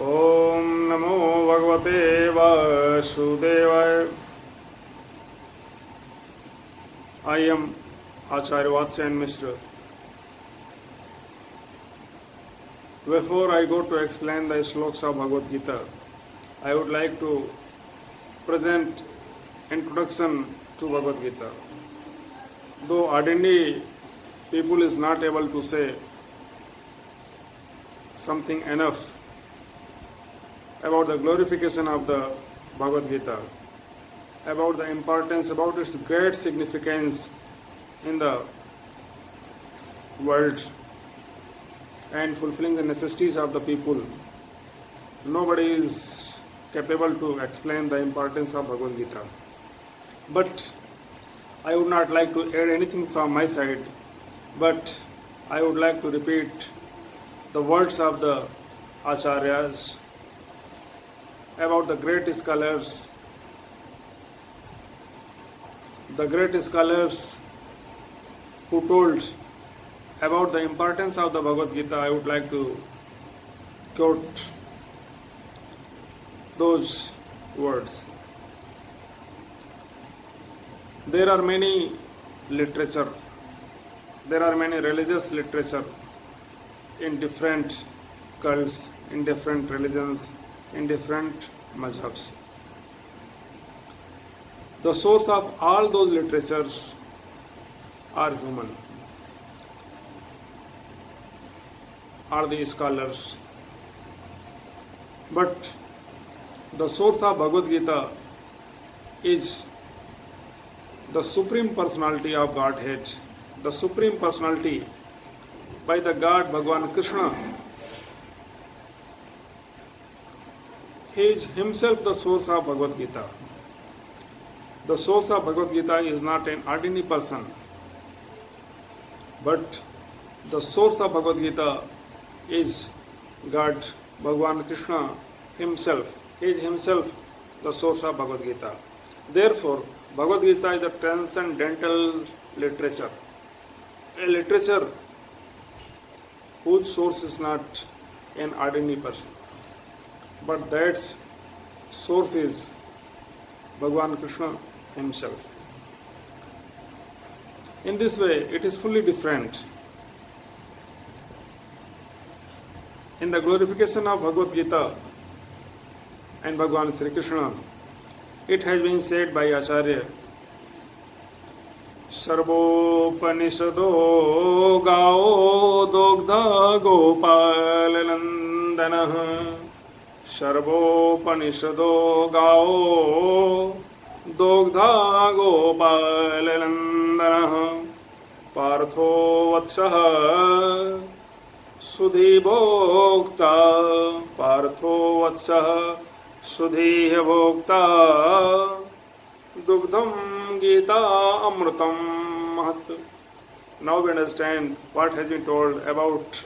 ओम नमो भगवते वासुदेवाय. I am Acharya Vatsyan Mishra. Before I go to explain the slokas of Bhagavad Gita, I would like to present introduction to Bhagavad Gita. Though ordinary people is not able to say something enough about the glorification of the Bhagavad Gita, about the importance, about its great significance in the world and fulfilling the necessities of the people. Nobody is capable to explain the importance of Bhagavad Gita. But I would not like to add anything from my side, but I would like to repeat the words of the Acharyas about the great scholars who told about the importance of the Bhagavad Gita. I would like to quote those words. There are many literature, there are many religious literature in different cults, in different religions, in different mazhabs. The source of all those literatures are human, are the scholars. But the source of Bhagavad Gita is the Supreme Personality of Godhead, the Supreme Personality by the God Bhagavan Krishna. He is himself the source of Bhagavad Gita. The source of Bhagavad Gita is not an ordinary person, but the source of Bhagavad Gita is God Bhagavan Krishna himself. He is himself the source of Bhagavad Gita. Therefore, Bhagavad Gita is a transcendental literature, a literature whose source is not an ordinary person, but that source is Bhagavan Krishna himself. In this way, it is fully different. In the glorification of Bhagavad Gita and Bhagavan Sri Krishna, it has been said by Acharya, Sarvopaniषदो गाओ दोग्धा गोपाल नंदनः. Sarvopaniषदो गाओ दोग्धा गोपाल नंदनः. पार्थो वत्सः सुधी भोक्ता. पार्थो वत्सः सुधीः भोक्ता. दुग्धम Gita amrutam mahat. Now we understand what has been told about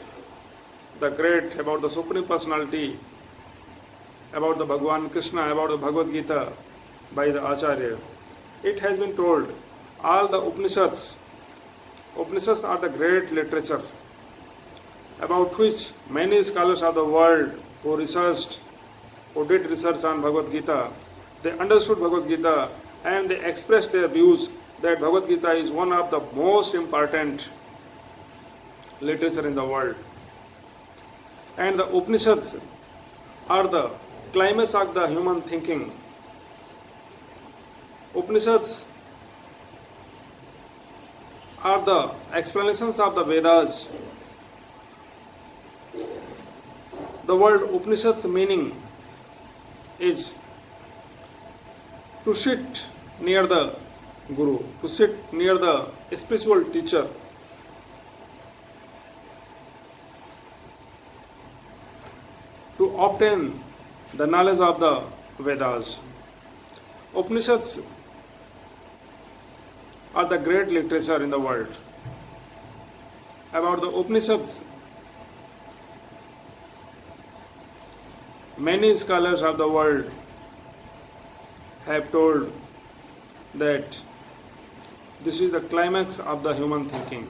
the great, about the Supreme Personality, about the Bhagavan Krishna, about the Bhagavad Gita by the Acharya. It has been told all the Upanishads are the great literature about which many scholars of the world who did research on Bhagavad Gita, they understood Bhagavad Gita and they expressed their views that Bhagavad Gita is one of the most important literature in the world. And the Upanishads are the climax of the human thinking. Upanishads are the explanations of the Vedas. The word Upanishads meaning is to sit near the Guru, to sit near the spiritual teacher, to obtain the knowledge of the Vedas. Upanishads are the great literature in the world. About the Upanishads, many scholars of the world have told that this is the climax of the human thinking.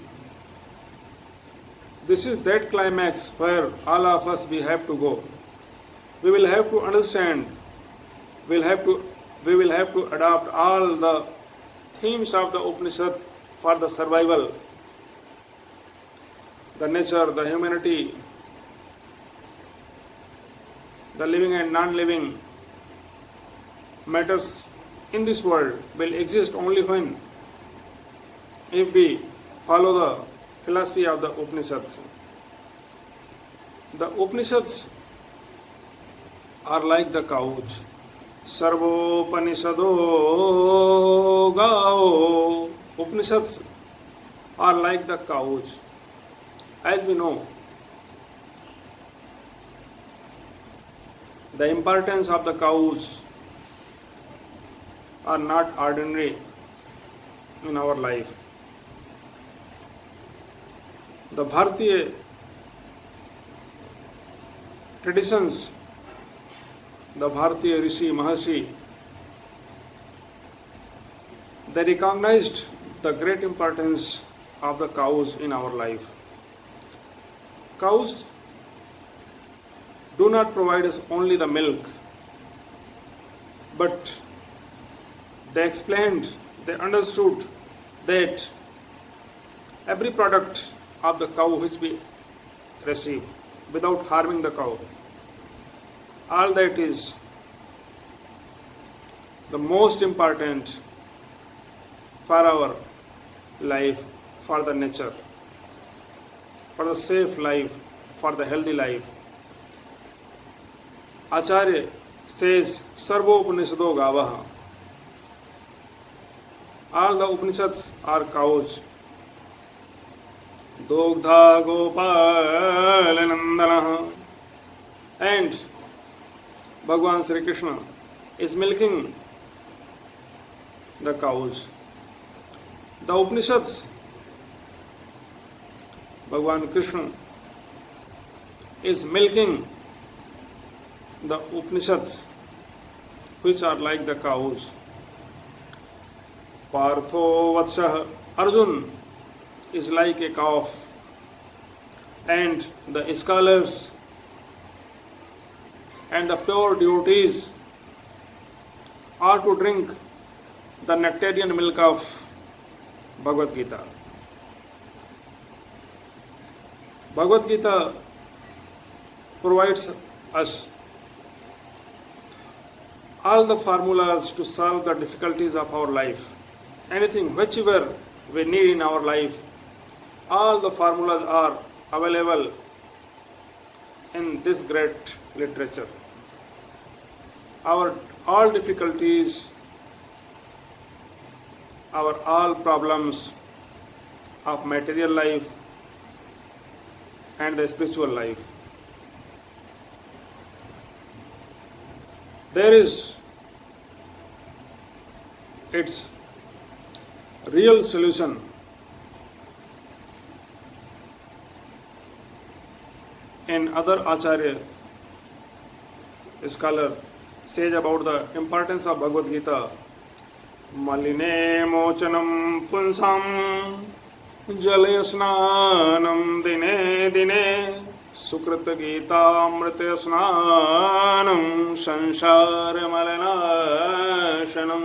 This is that climax where all of us we have to go. We will have to understand, we will have to adopt all the themes of the Upanishad for the survival, the nature, the humanity, the living and non-living matters in this world will exist only when if we follow the philosophy of the Upanishads. The Upanishads are like the cows. Sarvopanishado gao. Upanishads are like the cows. As we know, the importance of the cows are not ordinary in our life. The Bharatiya traditions, the Bharatiya Rishi Maharshi, they recognized the great importance of the cows in our life. Cows do not provide us only the milk, but they explained, they understood that every product of the cow which we receive without harming the cow, all that is the most important for our life, for the nature, for the safe life, for the healthy life. Acharya says, Sarvo Upanishado Gavaha. All the Upanishads are cows. Dogdha Gopalanandana. And Bhagavan Sri Krishna is milking the cows. The Upanishads, Bhagavan Krishna is milking the Upanishads, which are like the cows. Partho Vatsaha, Arjun is like a calf, and the scholars and the pure devotees are to drink the nectarian milk of Bhagavad Gita. Bhagavad Gita provides us all the formulas to solve the difficulties of our life. Anything, whichever we need in our life, all the formulas are available in this great literature. Our all difficulties, our all problems of material life and the spiritual life, there is its real solution in other Acharya scholar says about the importance of Bhagavad Gita. Maline mochanam punsam jalayasnanam dine dine Sukrita Gita Amrita Snanam Sanshar Malinashanam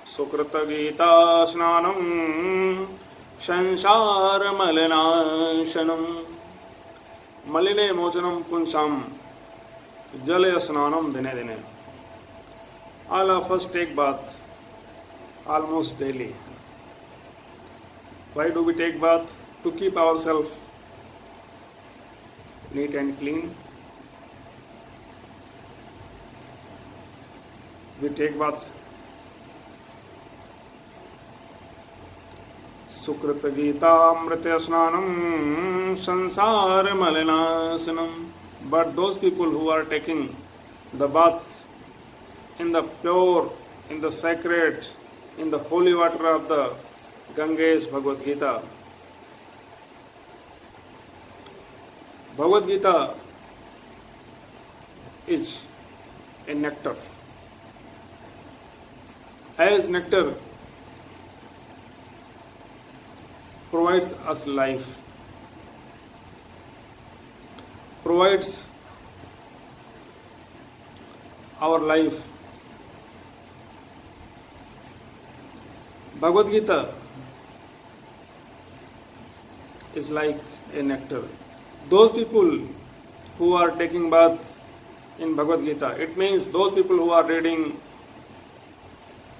Sukrita Gita Snanam Sanshar Malinashanam Maline Mochanam Punsam Jalaya Snanam Dine Dine. All of us take bath almost daily. Why do we take bath? To keep ourselves neat and clean. We take bath. Sukrita Gita Amrita Snanam Sansar Malinasanam. But those people who are taking the bath in the pure, in the sacred, in the holy water of the Ganges Bhagavad Gita, Bhagavad Gita is a nectar. As nectar provides us life, provides our life. Bhagavad Gita is like a nectar. Those people who are taking bath in Bhagavad Gita, it means those people who are reading,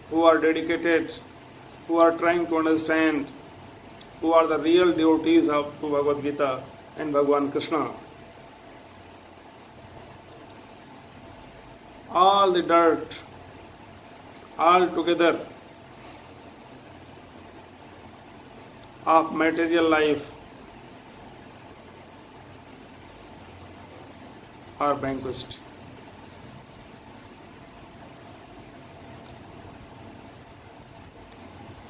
who are dedicated, who are trying to understand, who are the real devotees of Bhagavad Gita and Bhagavan Krishna. All the dirt, all together of material life are vanquished.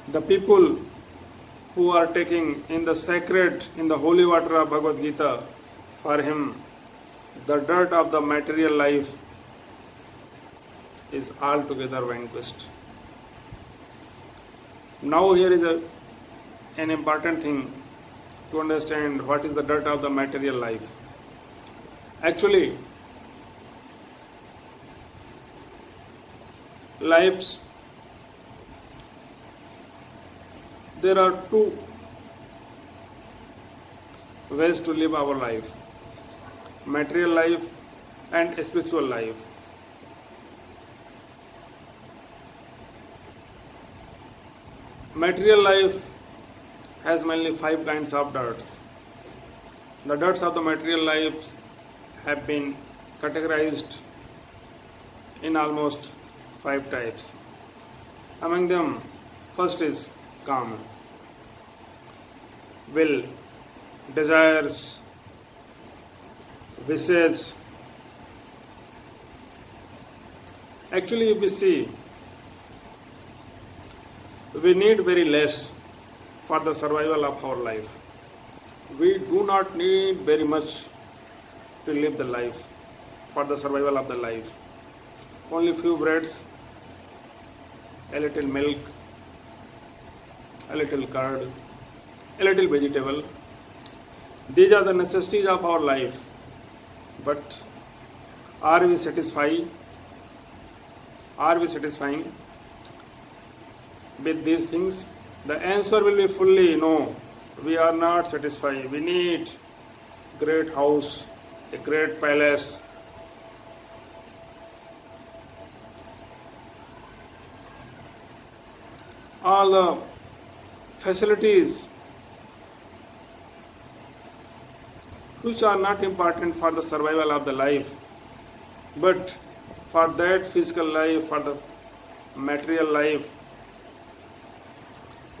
The people who are taking in the sacred, in the holy water of Bhagavad Gita, for him, the dirt of the material life is altogether vanquished. Now here is an important thing to understand what is the dirt of the material life. Actually, lives, there are two ways to live our life: material life and spiritual life. Material life has mainly 5 kinds of dirts. The dirts of the material life have been categorized in almost 5 types. Among them, first is kama, will, desires, wishes. Actually, if we see, we need very less for the survival of our life. We do not need very much to live the life, for the survival of the life. Only few breads, a little milk, a little curd, a little vegetable. These are the necessities of our life. But are we satisfied? Are we satisfying with these things? The answer will be fully no. We are not satisfied. We need great house, a great palace, all the facilities which are not important for the survival of the life, but for that physical life, for the material life,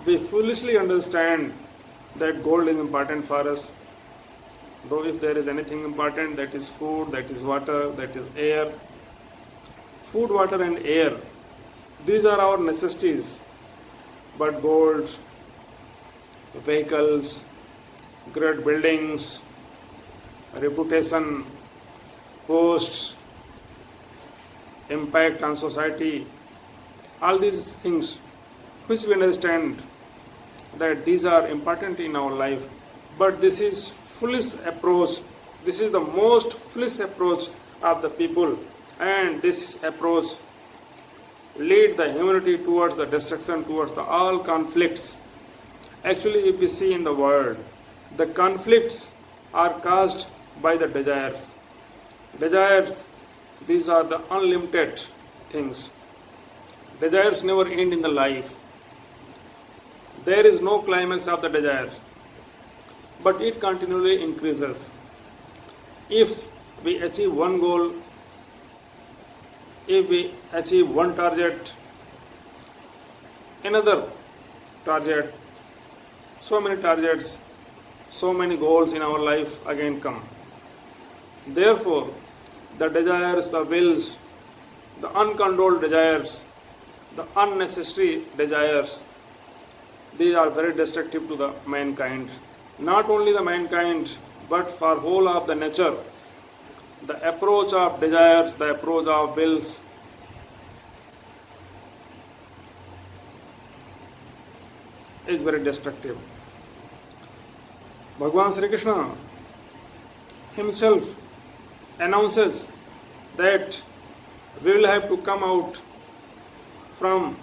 we foolishly understand that gold is important for us. Though if there is anything important, that is food, that is water, that is air. Food, water and air, these are our necessities. But gold, vehicles, great buildings, reputation, posts, impact on society, all these things which we understand that these are important in our life. But this is foolish approach. This is the most foolish approach of the people, and this approach lead the humanity towards the destruction, towards the all conflicts. Actually, if we see in the world, the conflicts are caused by the desires. Desires, these are the unlimited things. Desires never end in the life. There is no climax of the desire, but it continually increases. If we achieve one goal, if we achieve one target, another target, so many targets, so many goals in our life again come. Therefore, the desires, the wills, the uncontrolled desires, the unnecessary desires, these are very destructive to the mankind. Not only the mankind, but for whole of the nature. The approach of desires, the approach of wills, is very destructive. Bhagavan Sri Krishna himself announces that We will have to come out from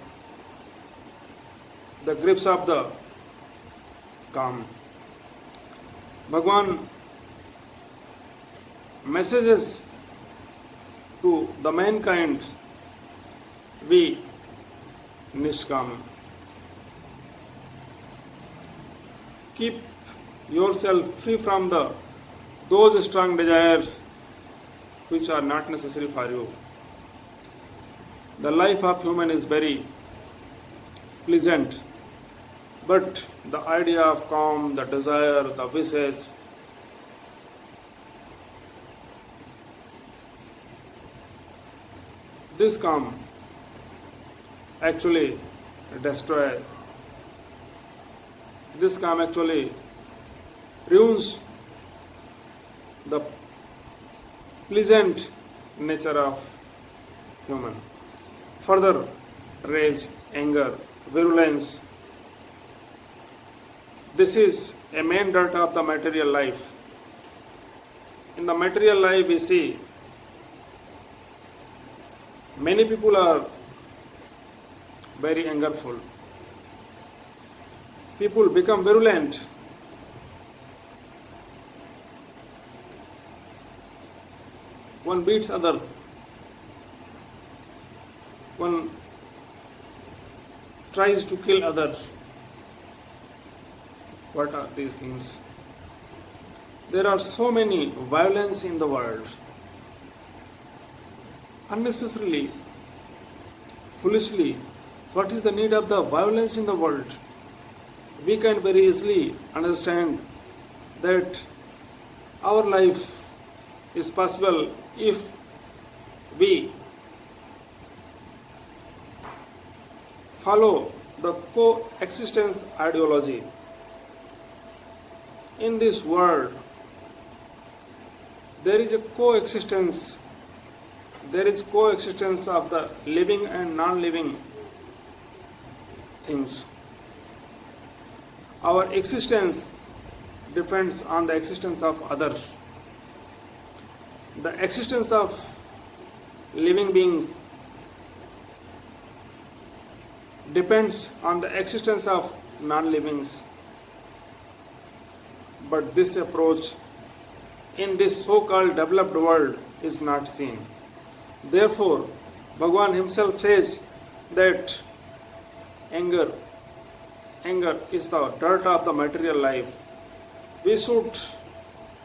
the grips of the calm. Bhagwan messages to the mankind, be Nishkam. Keep yourself free from those strong desires which are not necessary for you. The life of human is very pleasant, but the idea of calm, the desire, the wishes, this calm actually destroy. This calm actually ruins the pleasant nature of human. Further, rage, anger, virulence. This is a main dirt of the material life. In the material life, we see many people are very angerful. People become virulent. One beats other. One tries to kill others. What are these things? There are so many violence in the world. Unnecessarily, foolishly, what is the need of the violence in the world? We can very easily understand that our life is possible if we follow the coexistence ideology. In this world, there is a coexistence. There is coexistence of the living and non-living things. Our existence depends on the existence of others. The existence of living beings depends on the existence of non-livings. But this approach in this so-called developed world is not seen. Therefore, Bhagwan himself says that anger is the dirt of the material life. We should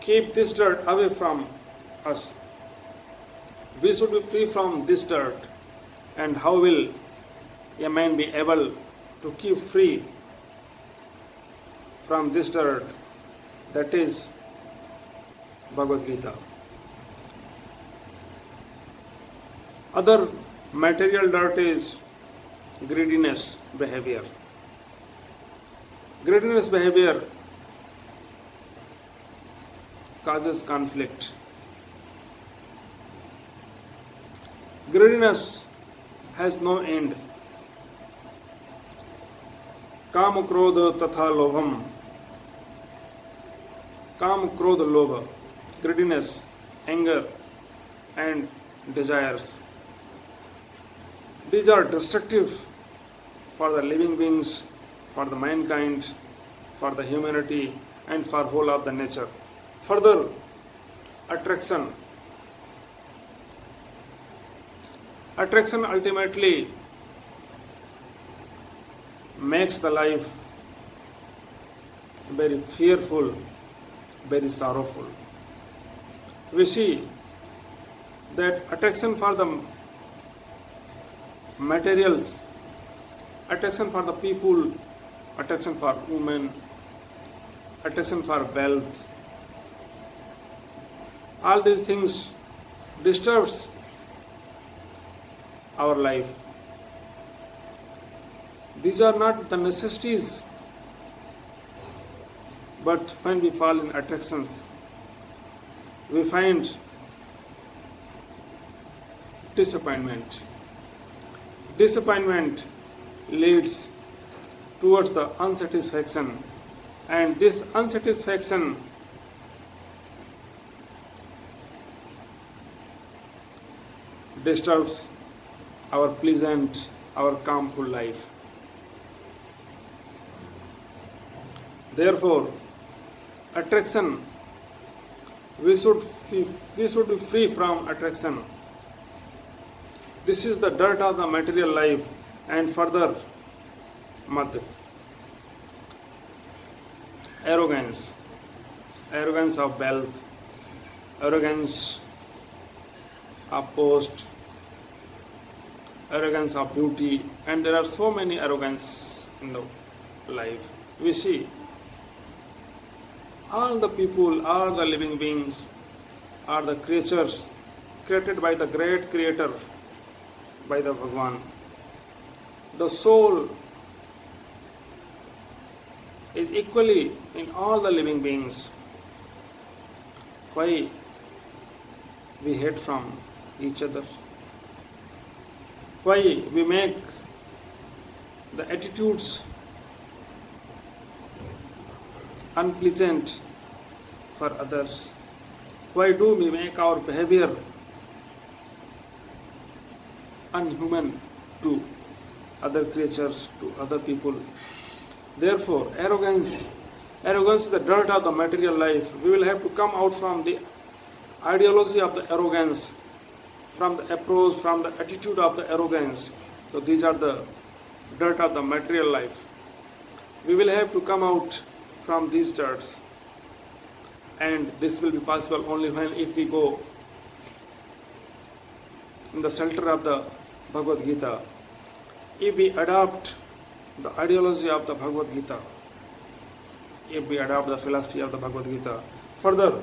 keep this dirt away from us. We should be free from this dirt. And how will a man be able to keep free from this dirt? That is Bhagavad Gita. Other material dirt is greediness behavior. Greediness behavior causes conflict. Greediness has no end. Kam krodha tatha lobham. Kam krodha lobha. Greediness, anger and desires. These are destructive for the living beings, for the mankind, for the humanity and for whole of the nature. Further, attraction. Attraction ultimately makes the life very fearful, very sorrowful. We see that attraction for the materials, attraction for the people, attraction for women, attraction for wealth, all these things disturbs our life. These are not the necessities, but when we fall in attractions, we find disappointment. Disappointment leads towards the unsatisfaction, and this unsatisfaction disturbs our pleasant, our calmful life. Therefore, attraction, we should be free from attraction. This is the dirt of the material life. And further, mad, arrogance, arrogance of wealth, arrogance of post, arrogance of beauty, and there are so many arrogance in the life. We see all the people, all the living beings are the creatures created by the great creator, by the Bhagwan. The soul is equally in all the living beings. Why we hate from each other? Why we make the attitudes unpleasant for others? Why do we make our behavior unhuman to other creatures, to other people? Therefore, arrogance is the dirt of the material life. We will have to come out from the ideology of the arrogance, from the approach, from the attitude of the arrogance. So these are the dirt of the material life. We will have to come out from these dirts, and this will be possible only when if we go in the shelter of the Bhagavad Gita, if we adopt the ideology of the Bhagavad Gita, if we adopt the philosophy of the Bhagavad Gita. Further,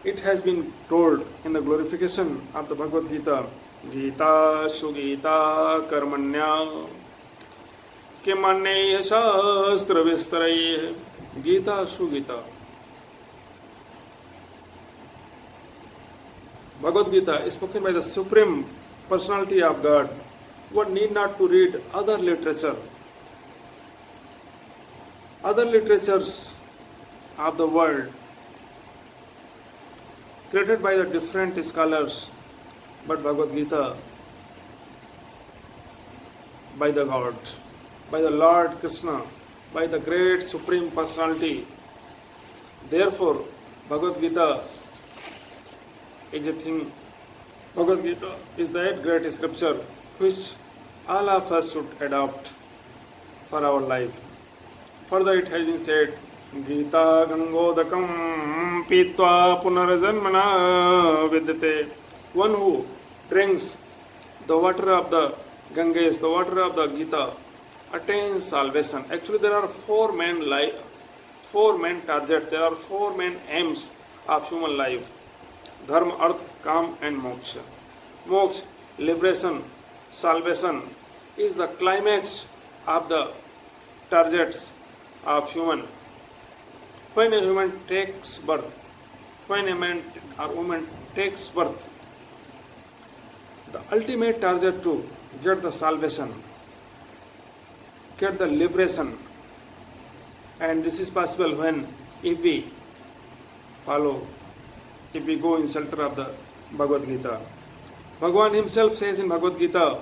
it has been told in the glorification of the Bhagavad Gita, Gita Sugita Karmanya Kimanye Shastra Vistarai. Gita Sugita. Bhagavad Gita is spoken by the Supreme Personality of God. One need not to read other literature. Other literatures of the world created by the different scholars, but Bhagavad Gita by the God, by the Lord Krishna, by the great Supreme Personality. Therefore, Bhagavad Gita is a thing. Bhagavad Gita is that great scripture which all of us should adopt for our life. Further, it has been said, Gita Gangodakam Pitva Punarjanmana Vidyate. One who drinks the water of the Ganges, the water of the Gita, attains salvation. Actually, there are four main targets, there are four main aims of human life: Dharma, Arth, Kam, and Moksha. Moksha, liberation, salvation is the climax of the targets of human. When a human takes birth, when a man or woman takes birth, the ultimate target to get the salvation, get the liberation, and this is possible when if we follow, if we go in shelter of the Bhagavad Gita. Bhagavan himself says in Bhagavad Gita,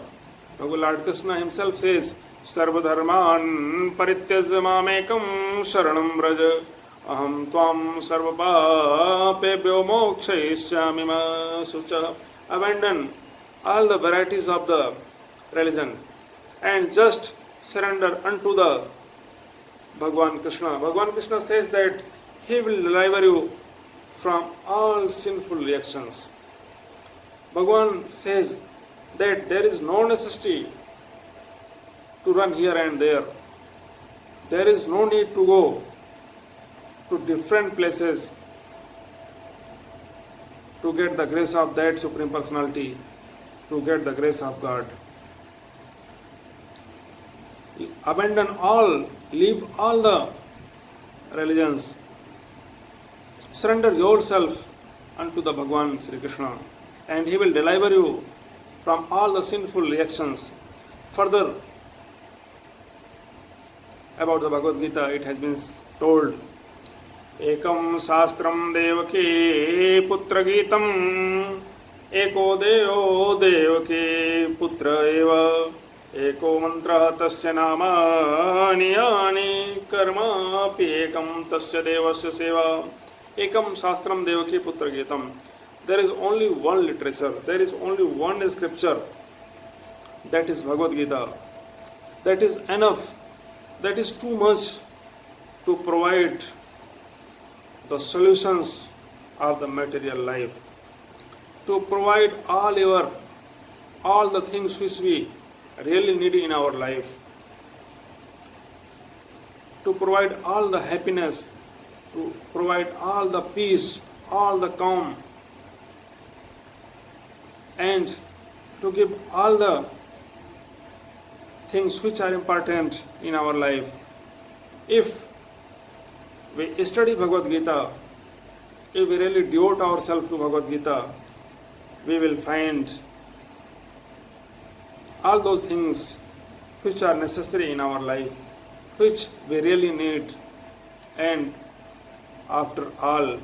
Lord Krishna himself says, Sarvadharman parityajya mamekam sharanam vraja aham tvam sarvapapebhyo mokshayishyami ma sucha. Abandon all the varieties of the religion and just surrender unto the Bhagavan Krishna. Bhagavan Krishna says that he will deliver you from all sinful reactions. Bhagavan says that there is no necessity to run here and there. There is no need to go to different places to get the grace of that Supreme Personality, to get the grace of God. Abandon all, leave all the religions. Surrender yourself unto the Bhagavan Sri Krishna, and he will deliver you from all the sinful reactions. Further, about the Bhagavad Gita, it has been told, Ekam Sastram Devaki Putra Gitam Eko Deo Devaki पुत्र एव एको मंत्रः तस्य नामानि यानि कर्मापि एकं तस्य देवस्य सेवा एकम शास्त्रम देवकी पुत्र GITAM. There is only one literature, there is only one scripture, that is Bhagavad Gita. That is enough, that is too much to provide the solutions of the material life, to provide all the things which we really need in our life, to provide all the happiness, to provide all the peace, all the calm, and to give all the things which are important in our life. If we study Bhagavad Gita, if we really devote ourselves to Bhagavad Gita, we will find all those things which are necessary in our life, which we really need, and after all,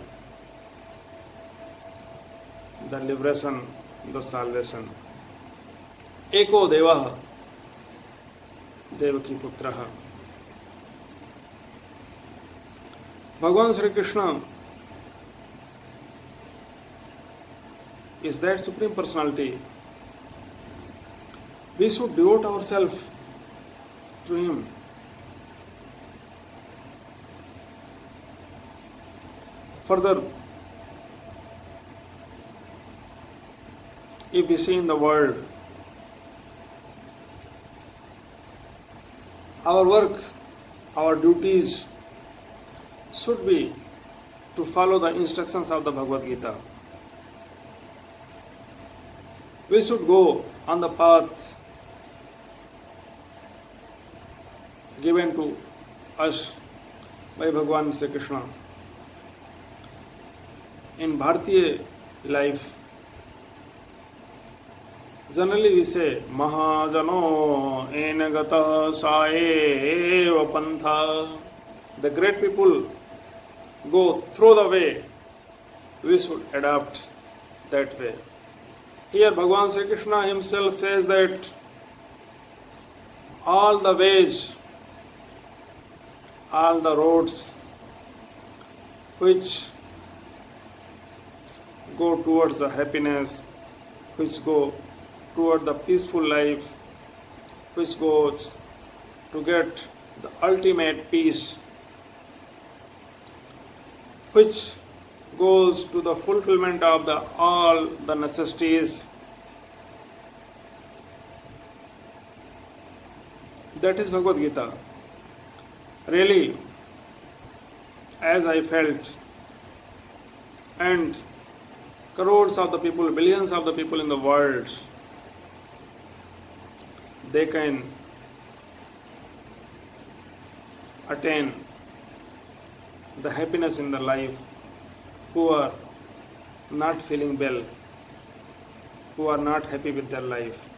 the liberation, the salvation. Eko Devah Devaki Putraha. Bhagavan Sri Krishna is that Supreme Personality. We should devote ourselves to Him. Further, if we see in the world, our work, our duties should be to follow the instructions of the Bhagavad Gita. We should go on the path given to us by Bhagavan Sri Krishna. In Bharatiya life, generally we say, Mahajano enagata saeva pantha. The great people go through the way. We should adapt that way. Here Bhagavan Sri Krishna himself says that all the ways, all the roads which go towards the happiness, which go toward the peaceful life, which goes to get the ultimate peace, which goes to the fulfillment of all the necessities. That is Bhagavad Gita. Really, as I felt, and crores of the people, billions of the people in the world, they can attain the happiness in their life, who are not feeling well, who are not happy with their life.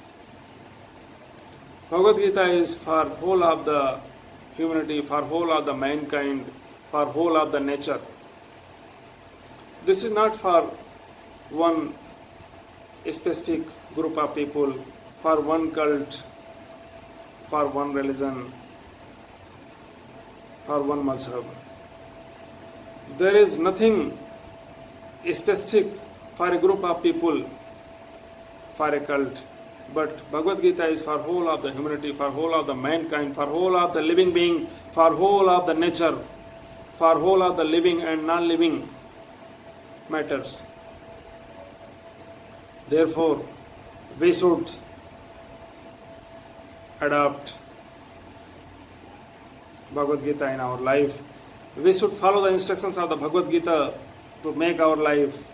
Bhagavad Gita is for whole of the humanity, for whole of the mankind, for whole of the nature. This is not for one specific group of people, for one cult, for one religion, for one mazhab. There is nothing specific for a group of people, for a cult, but Bhagavad Gita is for whole of the humanity, for whole of the mankind, for whole of the living being, for whole of the nature, for whole of the living and non-living matters. Therefore, we should adopt Bhagavad Gita in our life. We should follow the instructions of the Bhagavad Gita to make our life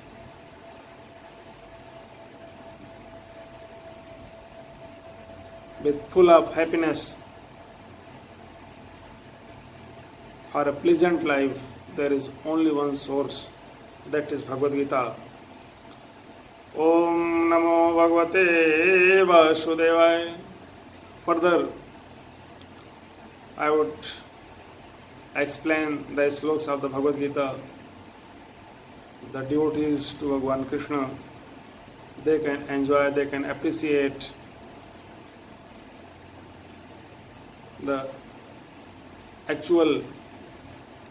with full of happiness. For a pleasant life, there is only one source, that is Bhagavad Gita. Om Namo Bhagavate Vasudevaya. Further, I would explain the slokas of the Bhagavad Gita. The devotees to Bhagavan Krishna, they can enjoy, they can appreciate the actual,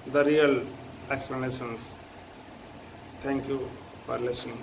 the real explanations. Thank you for listening.